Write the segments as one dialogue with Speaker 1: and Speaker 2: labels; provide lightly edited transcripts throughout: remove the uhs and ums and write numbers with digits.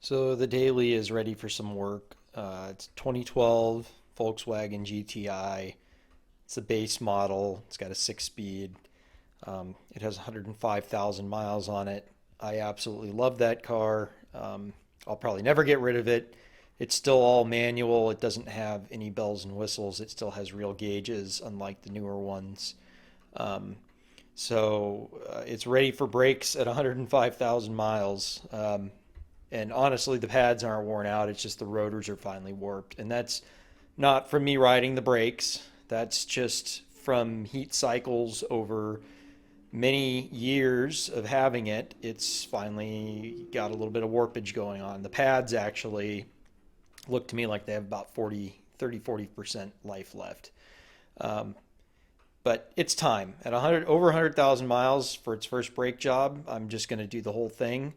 Speaker 1: So the daily is ready for some work. It's 2012 Volkswagen GTI. It's a base model. It's got a six-speed. It has 105,000 miles on it. I absolutely love that car. I'll probably never get rid of it. It's still all manual. It doesn't have any bells and whistles. It still has real gauges, unlike the newer ones. Um, it's ready for brakes at 105,000 miles. And honestly, the pads aren't worn out. It's just the rotors are finally warped. And that's not from me riding the brakes. That's just from heat cycles over many years of having it. It's finally got a little bit of warpage going on. The pads actually look to me like they have about 40% life left. Um, but it's time. At over 100,000 miles for its first brake job, I'm just going to do the whole thing.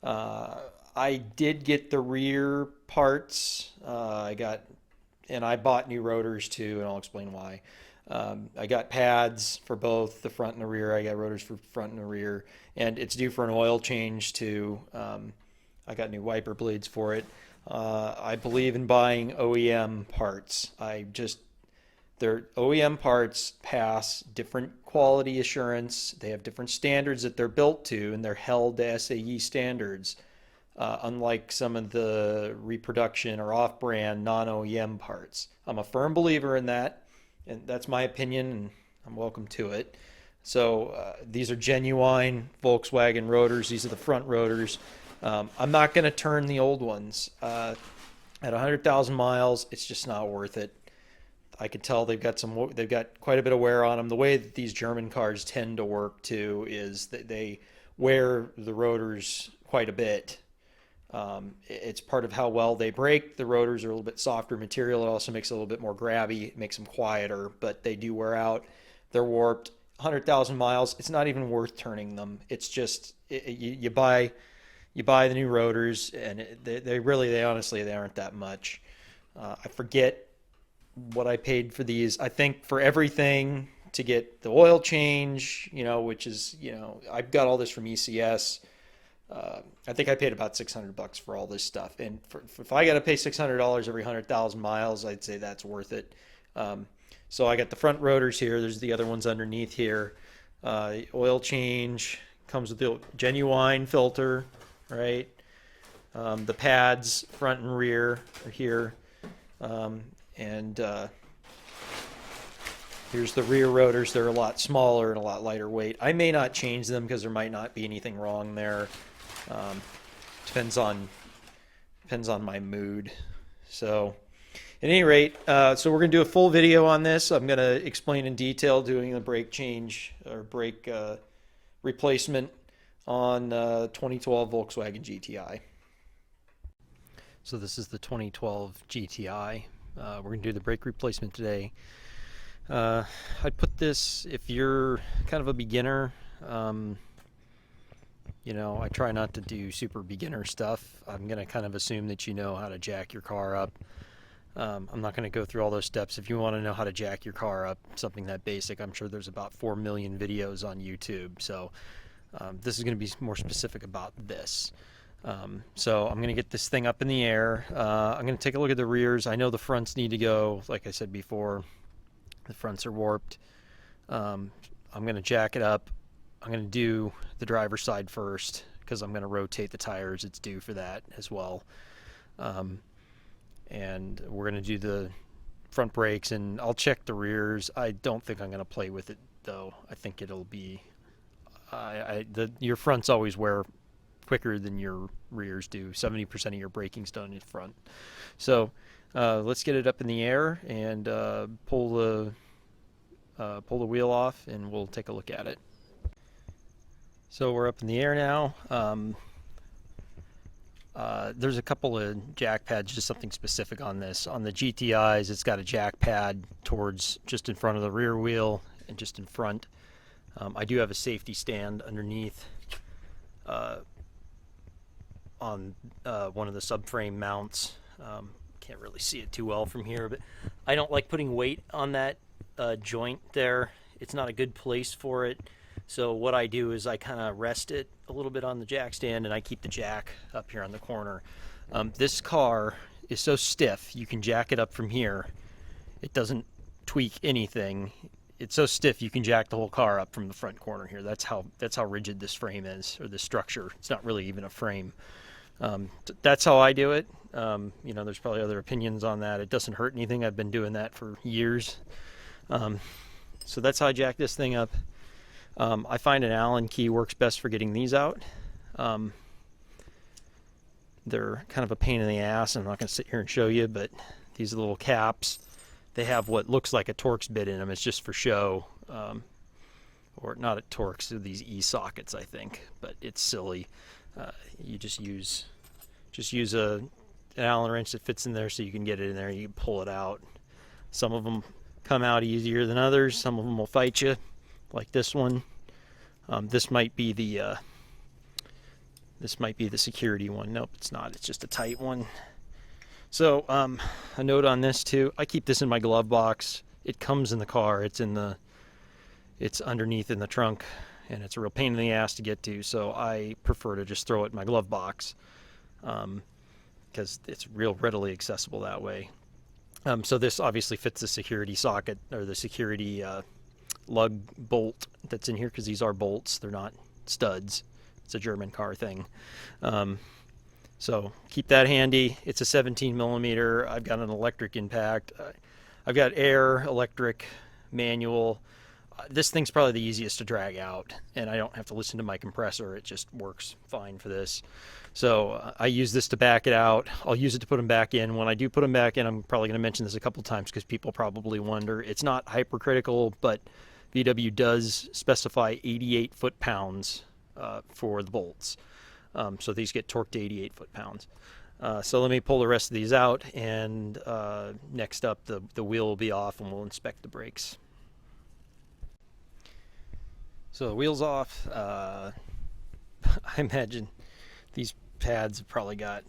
Speaker 1: Uh, I did get the rear parts. And I bought new rotors too, and I'll explain why. I got pads for both the front and the rear. I got rotors for front and the rear, and it's due for an oil change too. I got new wiper blades for it. I believe in buying OEM parts. Their OEM parts pass different quality assurance. They have different standards that they're built to, and they're held to SAE standards, unlike some of the reproduction or off-brand non-OEM parts. I'm a firm believer in that, and that's my opinion, and I'm welcome to it. So these are genuine Volkswagen rotors. These are the front rotors. I'm not going to turn the old ones. At 100,000 miles, it's just not worth it. I can tell they've got quite a bit of wear on them. The way that these German cars tend to work too is that they wear the rotors quite a bit. It's part of how well they brake. The rotors are a little bit softer material. It also makes it a little bit more grabby. It makes them quieter, but they do wear out. They're warped. 100,000 miles. It's not even worth turning them. It's just you buy the new rotors, and they honestly they aren't that much. I forget what I paid for these. I think for everything to get the oil change, which is, I've got all this from ECS. I think I paid about $600 for all this stuff. And if I got to pay $600 every 100,000 miles, I'd say that's worth it. So I got the front rotors here. There's the other ones underneath here. Oil change comes with the genuine filter, right? The pads, front and rear, are here. And here's the rear rotors. They're a lot smaller and a lot lighter weight. I may not change them because there might not be anything wrong there. Depends on my mood. So at any rate, so we're going to do a full video on this. I'm going to explain in detail doing the brake change or brake replacement on 2012 Volkswagen GTI. So this is the 2012 GTI. We're going to do the brake replacement today. I'd put this, if you're kind of a beginner, I try not to do super beginner stuff. I'm going to kind of assume that you know how to jack your car up. I'm not going to go through all those steps. If you want to know how to jack your car up, something that basic, I'm sure there's about 4 million videos on YouTube. So this is going to be more specific about this. So I'm going to get this thing up in the air. I'm going to take a look at the rears. I know the fronts need to go, like I said before, the fronts are warped. I'm going to jack it up. I'm going to do the driver's side first because I'm going to rotate the tires. It's due for that as well. And we're going to do the front brakes, and I'll check the rears. I don't think I'm going to play with it, though. I think it'll be... your fronts always wear quicker than your rears do. 70% of your braking's done in front. So let's get it up in the air and pull the wheel off, and we'll take a look at it. So we're up in the air now. There's a couple of jack pads, just something specific on this. On the GTIs, it's got a jack pad towards just in front of the rear wheel and just in front. I do have a safety stand underneath on one of the subframe mounts. Can't really see it too well from here, but I don't like putting weight on that joint there. It's not a good place for it. So what I do is I kind of rest it a little bit on the jack stand, and I keep the jack up here on the corner. This car is so stiff, you can jack it up from here. It doesn't tweak anything. It's so stiff you can jack the whole car up from the front corner here. That's how rigid this frame is, or this structure. It's not really even a frame. That's how I do it. You know, there's probably other opinions on that. It doesn't hurt anything. I've been doing that for years. So that's how I jack this thing up. I find an Allen key works best for getting these out. They're kind of a pain in the ass. I'm not going to sit here and show you, but these little caps, they have what looks like a Torx bit in them. It's just for show. Or not a Torx, these E-sockets, I think, but it's silly. You just use an Allen wrench that fits in there so you can get it in there and you can pull it out. Some of them come out easier than others. Some of them will fight you, like this one. This might be the security one. Nope, it's not. It's just a tight one. So a note on this too. I keep this in my glove box. It comes in the car. It's underneath in the trunk, and it's a real pain in the ass to get to. So I prefer to just throw it in my glove box because it's real readily accessible that way. So this obviously fits the security socket, or the security lug bolt that's in here, because these are bolts. They're not studs. It's a German car thing. So keep that handy. It's a 17 millimeter. I've got an electric impact. I've got air, electric, manual. This thing's probably the easiest to drag out, and I don't have to listen to my compressor. It just works fine for this. So I use this to back it out. I'll use it to put them back in. When I do put them back in, I'm probably going to mention this a couple times because people probably wonder. It's not hypercritical, but VW does specify 88 foot-pounds for the bolts. So these get torqued to 88 foot-pounds. So let me pull the rest of these out, and next up the wheel will be off, and we'll inspect the brakes. So the wheel's off. I imagine these pads have probably got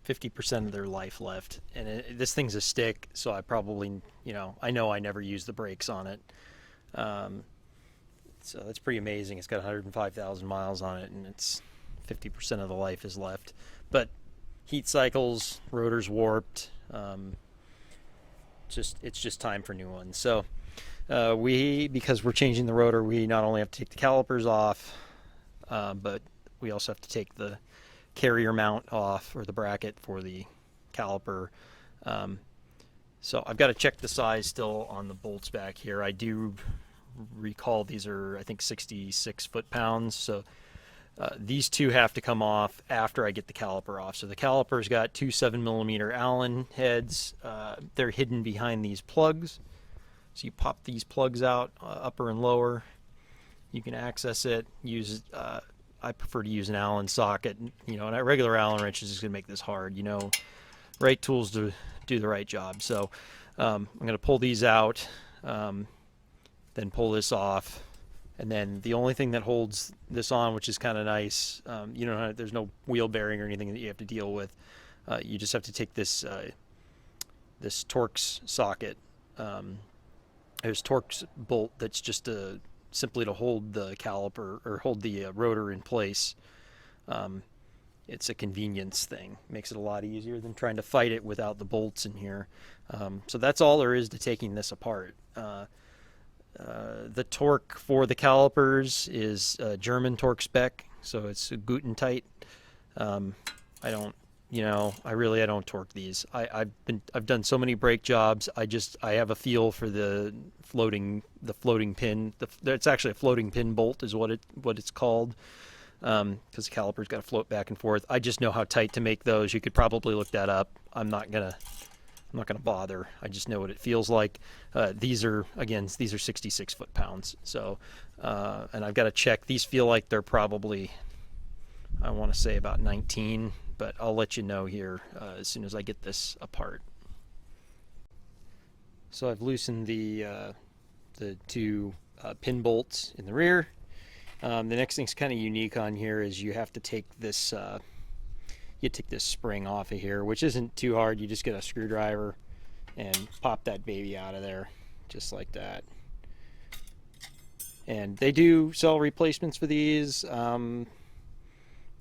Speaker 1: 50% of their life left, and this thing's a stick, so I probably, I know I never use the brakes on it. So that's pretty amazing. It's got 105,000 miles on it, and it's 50% of the life is left. But heat cycles, rotor's warped. It's just time for new ones. So because we're changing the rotor, we not only have to take the calipers off, but we also have to take the carrier mount off, or the bracket for the caliper. So I've got to check the size still on the bolts back here. I do recall these are, I think, 66 foot-pounds. So these two have to come off after I get the caliper off. So the caliper's got two 7 millimeter Allen heads. They're hidden behind these plugs. So you pop these plugs out, upper and lower. You can access it. I prefer to use an Allen socket. And a regular Allen wrench is just going to make this hard. Right tools to do the right job. So I'm going to pull these out, then pull this off. And then the only thing that holds this on, which is kind of nice, there's no wheel bearing or anything that you have to deal with. You just have to take this Torx socket. There's Torx bolt that's just simply to hold the caliper, or hold the rotor in place. It's a convenience thing. Makes it a lot easier than trying to fight it without the bolts in here. So that's all there is to taking this apart. The torque for the calipers is German torque spec, so it's a Gutten-Tight. I don't torque these. I've done so many brake jobs. I have a feel for the floating pin. It's actually a floating pin bolt is what it's called, because the caliper's got to float back and forth. I just know how tight to make those. You could probably look that up. I'm not gonna bother. I just know what it feels like. These are 66 foot-pounds. So, and I've got to check. These feel like they're probably, I want to say about 19, but I'll let you know here as soon as I get this apart. So I've loosened the two pin bolts in the rear. The next thing's kind of unique on here is you have to take this. You take this spring off of here, which isn't too hard. You just get a screwdriver and pop that baby out of there, just like that. And they do sell replacements for these.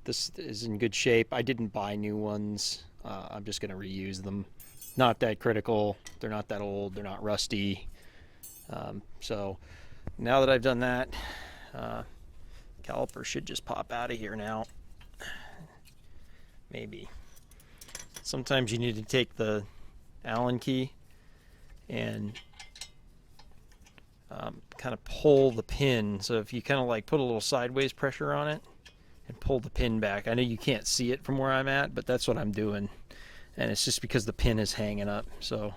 Speaker 1: This is in good shape. I didn't buy new ones. I'm just going to reuse them. Not that critical. They're not that old. They're not rusty. So now that I've done that, caliper should just pop out of here now. Maybe. Sometimes you need to take the Allen key and kind of pull the pin. So if you kind of like put a little sideways pressure on it and pull the pin back. I know you can't see it from where I'm at, but that's what I'm doing. And it's just because the pin is hanging up. So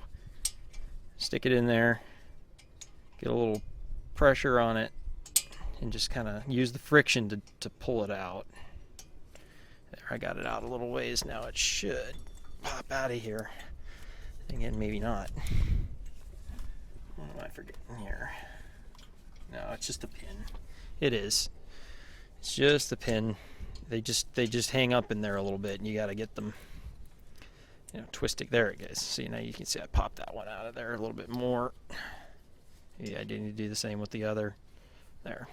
Speaker 1: stick it in there, get a little pressure on it, and just kind of use the friction to pull it out. There, I got it out a little ways. Now it should pop out of here. Again, maybe not. What am I forgetting here? No, it's just a pin. It is. It's just a pin. They just hang up in there a little bit, and you got to get them, twisting. There it goes. See, now you can see I popped that one out of there a little bit more. Yeah, I didn't do the same with the other. There.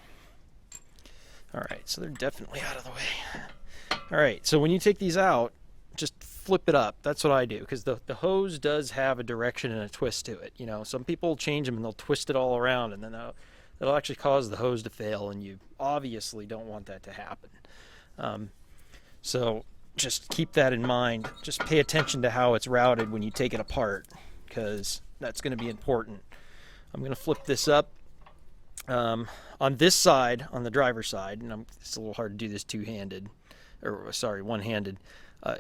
Speaker 1: All right, so they're definitely out of the way. All right, so when you take these out, just flip it up. That's what I do, because the hose does have a direction and a twist to it. Some people change them and they'll twist it all around, and then that'll actually cause the hose to fail, and you obviously don't want that to happen. So just keep that in mind. Just pay attention to how it's routed when you take it apart, because that's going to be important. I'm going to flip this up. On this side, on the driver's side, and it's a little hard to do this one-handed.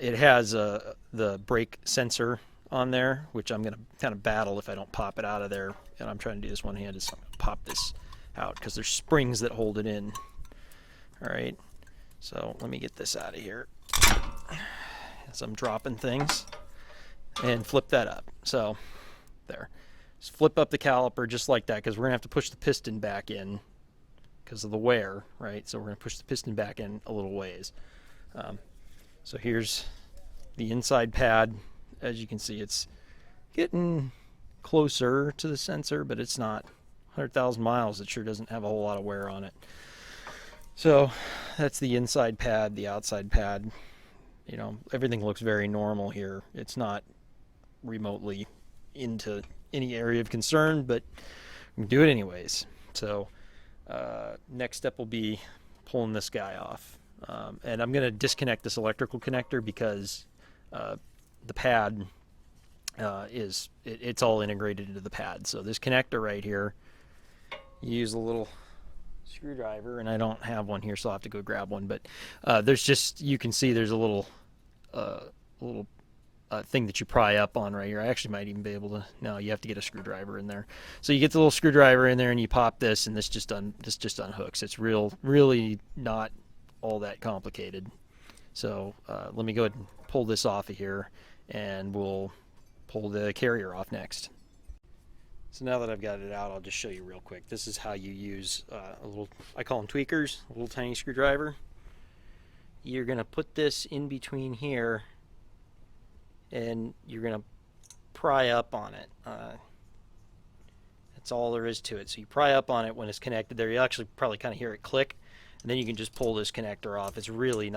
Speaker 1: It has the brake sensor on there, which I'm going to kind of battle if I don't pop it out of there. And I'm trying to do this one-handed, so I'm going to pop this out because there's springs that hold it in. All right, so let me get this out of here as I'm dropping things, and flip that up. So there. Just flip up the caliper just like that, because we're going to have to push the piston back in because of the wear, right? So we're going to push the piston back in a little ways. So here's the inside pad. As you can see, it's getting closer to the sensor, but it's not. 100,000 miles, it sure doesn't have a whole lot of wear on it. So that's the inside pad, the outside pad. Everything looks very normal here. It's not remotely into any area of concern, but we do it anyways. So next step will be pulling this guy off. And I'm going to disconnect this electrical connector because the pad it's all integrated into the pad. So this connector right here, you use a little screwdriver, and I don't have one here, so I'll have to go grab one. But you can see there's a little thing that you pry up on right here. I actually might even be able to. No, you have to get a screwdriver in there. So you get the little screwdriver in there, and you pop this, and this just unhooks. It's really not all that complicated. So let me go ahead and pull this off of here, and we'll pull the carrier off next. So now that I've got it out, I'll just show you real quick. This is how you use a little, I call them tweakers, a little tiny screwdriver. You're going to put this in between here, and you're going to pry up on it. That's all there is to it. So you pry up on it when it's connected there. You actually probably kind of hear it click, and then you can just pull this connector off. It's really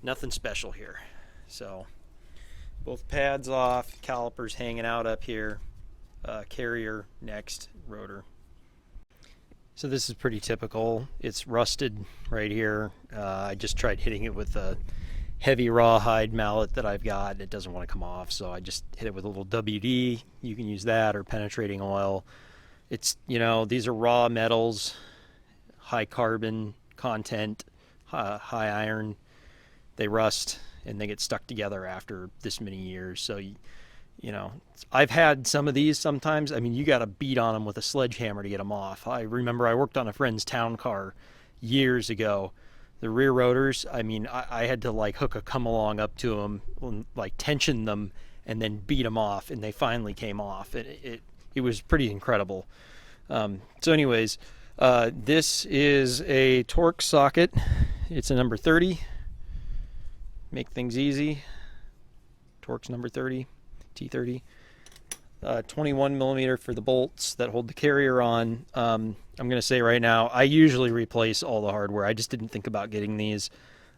Speaker 1: nothing special here. So both pads off, calipers hanging out up here, carrier next, rotor. So this is pretty typical. It's rusted right here. I just tried hitting it with a heavy rawhide mallet that I've got. It doesn't want to come off, so I just hit it with a little WD. You can use that or penetrating oil. It's, these are raw metals, high carbon content, high iron. They rust and they get stuck together after this many years. So I've had some of these sometimes. I mean, you got to beat on them with a sledgehammer to get them off. I remember I worked on a friend's town car years ago. The rear rotors, I mean, I had to hook a come-along up to them, tension them, and then beat them off, and they finally came off. It was pretty incredible. So anyways, this is a torque socket. It's a number 30. Make things easy. Torque's number 30. T30, 21 millimeter for the bolts that hold the carrier on. I'm going to say right now, I usually replace all the hardware. I just didn't think about getting these.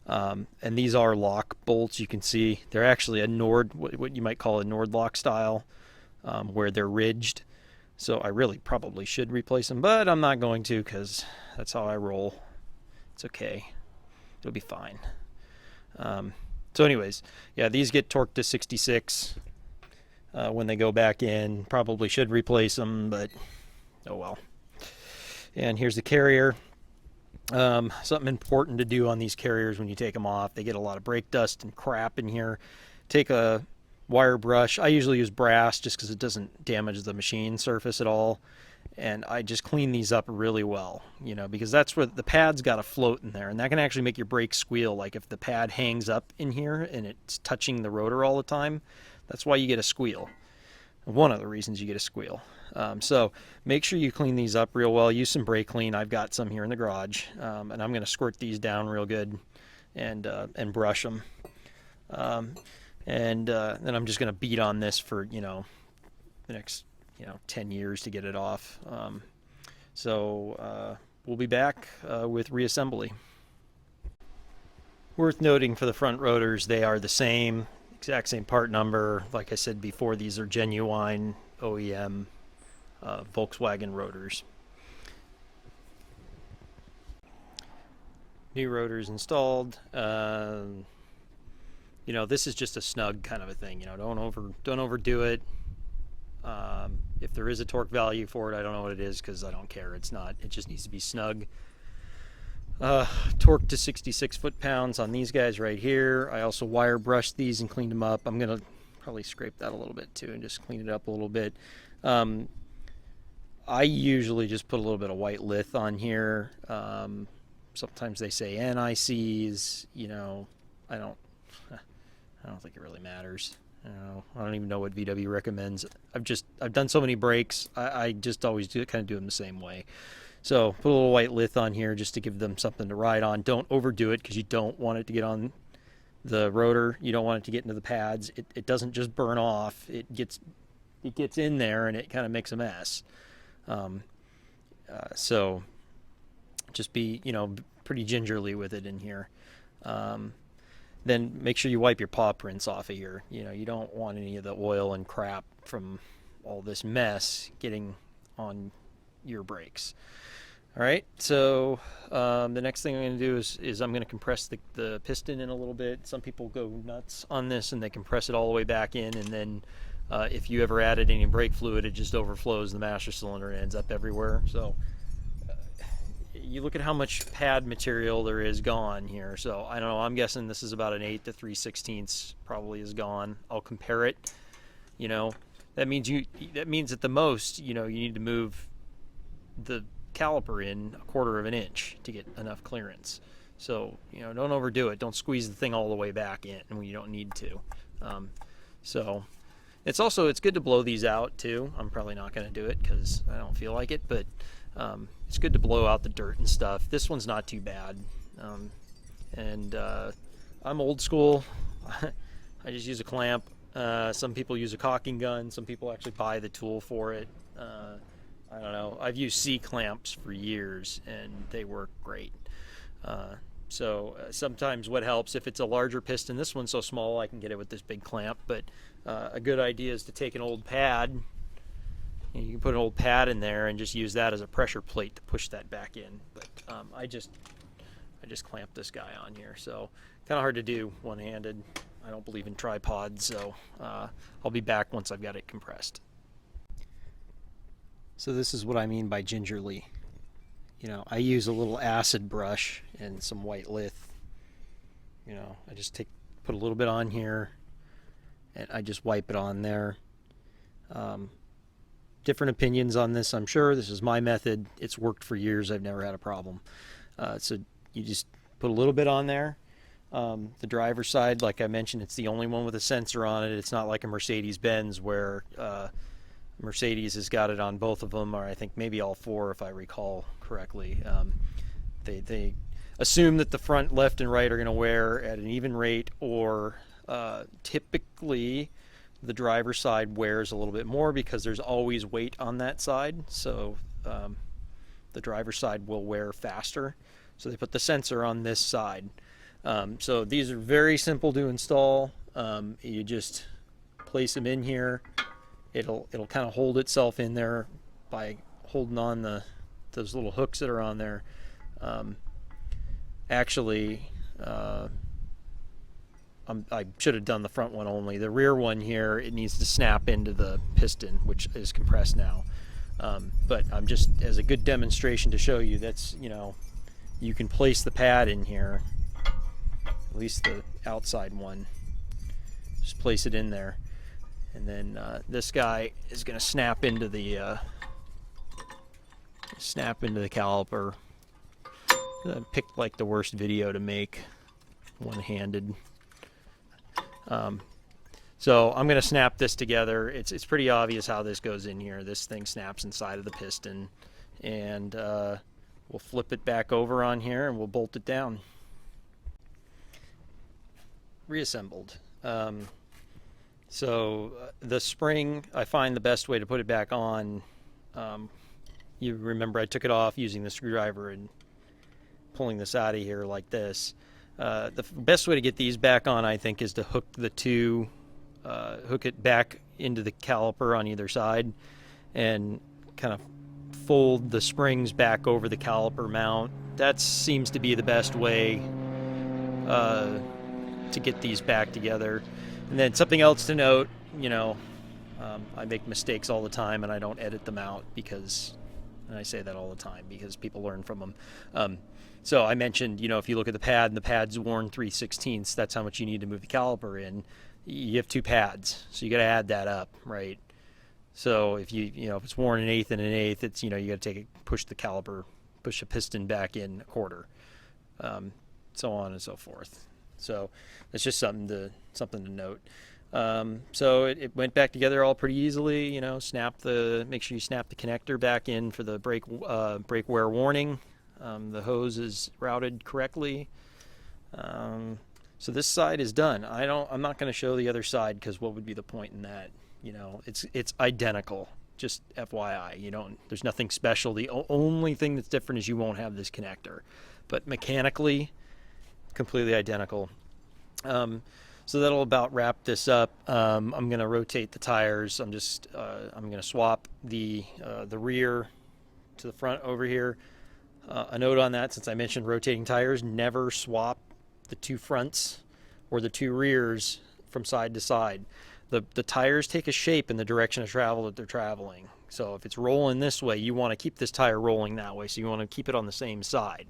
Speaker 1: And these are lock bolts. You can see they're actually a Nord, what you might call a Nord lock style, where they're ridged. So I really probably should replace them, but I'm not going to because that's how I roll. It's okay. It'll be fine. So anyways, yeah, these get torqued to 66 when they go back in. Probably should replace them, but oh well. And here's the carrier. Something important to do on these carriers when you take them off. They get a lot of brake dust and crap in here. Take a wire brush. I usually use brass just because it doesn't damage the machine surface at all. And I just clean these up really well, because that's where the pad's got to float in there. And that can actually make your brake squeal. Like if the pad hangs up in here and it's touching the rotor all the time, that's why you get a squeal. One of the reasons you get a squeal. So make sure you clean these up real well. Use some brake clean. I've got some here in the garage, and I'm going to squirt these down real good and brush them. And then I'm just going to beat on this for the next 10 years to get it off. So we'll be back with reassembly. Worth noting for the front rotors, they are the same, exact same part number. Like I said before, these are genuine OEM Volkswagen rotors. New rotors installed. This is just a snug kind of a thing. Don't overdo it. If there is a torque value for it, I don't know what it is because I don't care. It's not. It just needs to be snug. Torque to 66 foot-pounds on these guys right here. I also wire brushed these and cleaned them up. I'm gonna probably scrape that a little bit too and just clean it up a little bit. I usually just put a little bit of white lith on here. Sometimes they say NICs. I don't think it really matters. I don't even know what VW recommends. I've done so many brakes. I just always do them the same way. So put a little white lith on here just to give them something to ride on. Don't overdo it because you don't want it to get on the rotor. You don't want it to get into the pads. It doesn't just burn off. It gets in there and it kind of makes a mess. So just be pretty gingerly with it in here. Then make sure you wipe your paw prints off of here. You don't want any of the oil and crap from all this mess getting on your brakes. All right, so the next thing I'm going to do is I'm going to compress the piston in a little bit. Some people go nuts on this and they compress it all the way back in, and then if you ever added any brake fluid, it just overflows the master cylinder and ends up everywhere. So you look at how much pad material there is gone here. So I don't know, I'm guessing this is about an 8 to 3/16 probably is gone. I'll compare it. That means at the most, you need to move the caliper in 1/4 of an inch to get enough clearance. So don't overdo it. Don't squeeze the thing all the way back in when you don't need to. So it's good to blow these out too. I'm probably not going to do it because I don't feel like it, but it's good to blow out the dirt and stuff. This one's not too bad. I'm old school. I just use a clamp. Some people use a caulking gun. Some people actually buy the tool for it. I don't know. I've used C-clamps for years and they work great. So sometimes what helps, if it's a larger piston, this one's so small I can get it with this big clamp, but a good idea is to take an old pad. You can put an old pad in there and just use that as a pressure plate to push that back in. But I just clamp this guy on here, so kind of hard to do one-handed. I don't believe in tripods, so I'll be back once I've got it compressed. So this is what I mean by gingerly. I use a little acid brush and some white lith. I just put a little bit on here and I just wipe it on there. Different opinions on this, I'm sure. This is my method. It's worked for years. I've never had a problem. So you just put a little bit on there. The driver's side, like I mentioned, it's the only one with a sensor on it. It's not like a Mercedes-Benz where Mercedes has got it on both of them, or I think maybe all four if I recall correctly. They assume that the front left and right are going to wear at an even rate, or typically the driver's side wears a little bit more because there's always weight on that side. So the driver's side will wear faster. So they put the sensor on this side. So these are very simple to install. You just place them in here. It'll kind of hold itself in there by holding on those little hooks that are on there. Actually, I should have done the front one only. The rear one here, it needs to snap into the piston, which is compressed now. But I'm just, as a good demonstration to show you, that's, you can place the pad in here, at least the outside one. Just place it in there. And then this guy is going to snap into the caliper. I picked like the worst video to make, one-handed. So I'm going to snap this together. It's pretty obvious how this goes in here. This thing snaps inside of the piston, and we'll flip it back over on here and we'll bolt it down. Reassembled. So the spring, I find the best way to put it back on. You remember I took it off using the screwdriver and pulling this out of here like this. The best way to get these back on, I think, is to hook it back into the caliper on either side and kind of fold the springs back over the caliper mount. That seems to be the best way to get these back together. And then something else to note, I make mistakes all the time and I don't edit them out and I say that all the time because people learn from them. So I mentioned, if you look at the pad and the pad's worn 3/16, that's how much you need to move the caliper in. You have two pads, so you got to add that up, right? So if if it's worn an eighth and an eighth, it's you got to push the piston back in a quarter, so on and so forth. So that's just something to note. So it went back together all pretty easily. Make sure you snap the connector back in for the brake wear warning. The hose is routed correctly. So this side is done. I'm not going to show the other side because what would be the point in that? It's identical. Just FYI, there's nothing special. The only thing that's different is you won't have this connector, but mechanically, completely identical. So that'll about wrap this up. I'm going to rotate the tires. I'm going to swap the rear to the front over here. A note on that, since I mentioned rotating tires, never swap the two fronts or the two rears from side to side. The tires take a shape in the direction of travel that they're traveling. So if it's rolling this way, you want to keep this tire rolling that way. So you want to keep it on the same side.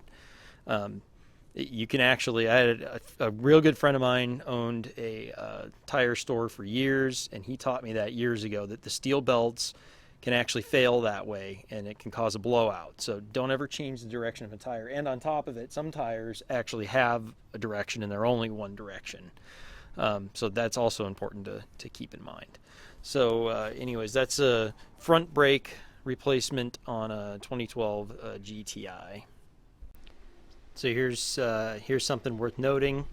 Speaker 1: You can actually, I had a real good friend of mine owned a tire store for years, and he taught me that years ago, that the steel belts can actually fail that way, and it can cause a blowout. So don't ever change the direction of a tire. And on top of it, some tires actually have a direction, and they're only one direction. So that's also important to keep in mind. So anyways, that's a front brake replacement on a 2012 GTI. So here's something worth noting.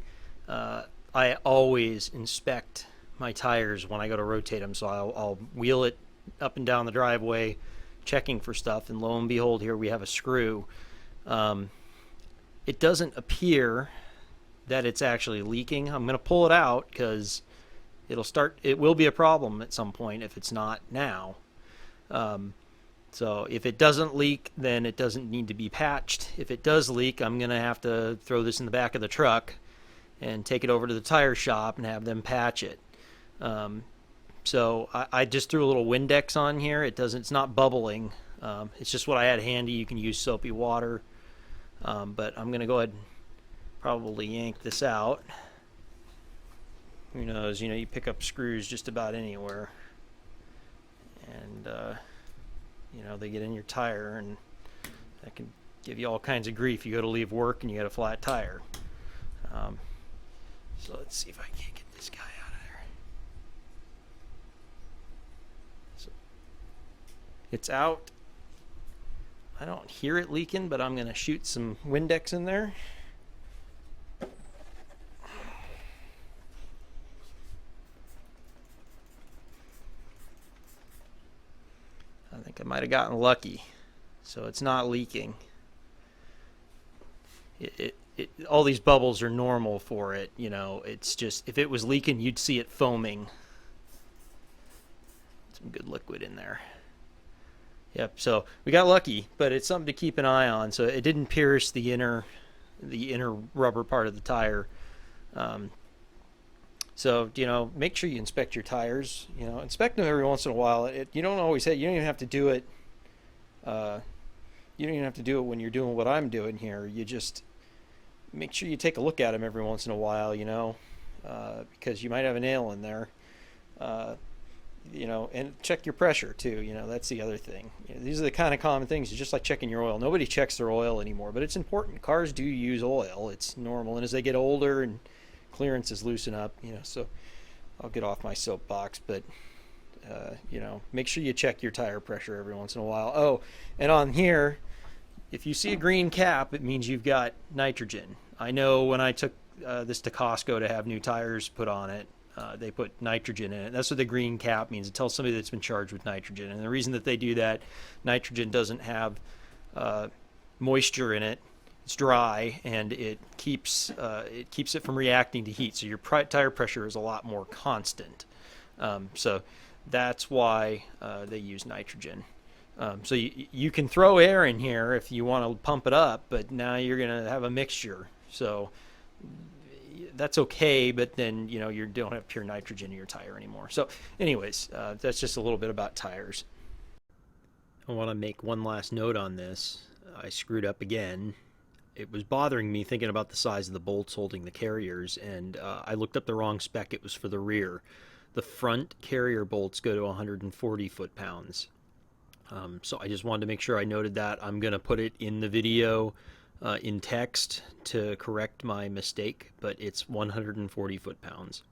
Speaker 1: I always inspect my tires when I go to rotate them. So I'll wheel it up and down the driveway, checking for stuff, and lo and behold, here we have a screw. It doesn't appear that it's actually leaking. I'm going to pull it out because it will be a problem at some point if it's not now. So if it doesn't leak, then it doesn't need to be patched. If it does leak, I'm going to have to throw this in the back of the truck and take it over to the tire shop and have them patch it. So I just threw a little Windex on here. It's not bubbling. It's just what I had handy. You can use soapy water. But I'm going to go ahead and probably yank this out. Who knows? You pick up screws just about anywhere. And, they get in your tire, and that can give you all kinds of grief. You go to leave work and you got a flat tire. So let's see if I can't get this guy out of there. So it's out. I don't hear it leaking, but I'm going to shoot some Windex in there. I think I might have gotten lucky. so it's not leaking. All these bubbles are normal for it. You know, it's just if it was leaking, you'd see it foaming. Some good liquid in there. Yep. So we got lucky, but it's something to keep an eye on. So it didn't pierce the inner rubber part of the tire. So you know, make sure you inspect your tires. You know, inspect them every once in a while. You don't always you don't even have to do it. You don't even have to do it when you're doing what I'm doing here. You just make sure you take a look at them every once in a while. You know, because you might have a nail in there. You know, and check your pressure too. You know, that's the other thing. You know, these are the kind of common things. It's just like checking your oil. Nobody checks their oil anymore, but it's important. Cars do use oil. It's normal, and as they get older and clearances loosen up, you know. So I'll get off my soapbox, but you know, make sure you check your tire pressure every once in a while. Oh, and on here, if you see a green cap, it means you've got nitrogen. I know when I took this to Costco to have new tires put on it, they put nitrogen in it. That's what the green cap means. It tells somebody that's been charged with nitrogen. And the reason that they do that, nitrogen doesn't have moisture in it. It's dry, and it keeps it from reacting to heat. So your tire pressure is a lot more constant. So that's why they use nitrogen. So you can throw air in here if you want to pump it up, but now you're going to have a mixture. So that's okay, but then you know you don't have pure nitrogen in your tire anymore. So anyways, that's just a little bit about tires. I want to make one last note on this. I screwed up again. It was bothering me thinking about the size of the bolts holding the carriers, and I looked up the wrong spec. It was for the rear. The front carrier bolts go to 140 foot-pounds. So I just wanted to make sure I noted that. I'm going to put it in the video in text to correct my mistake, but it's 140 foot-pounds.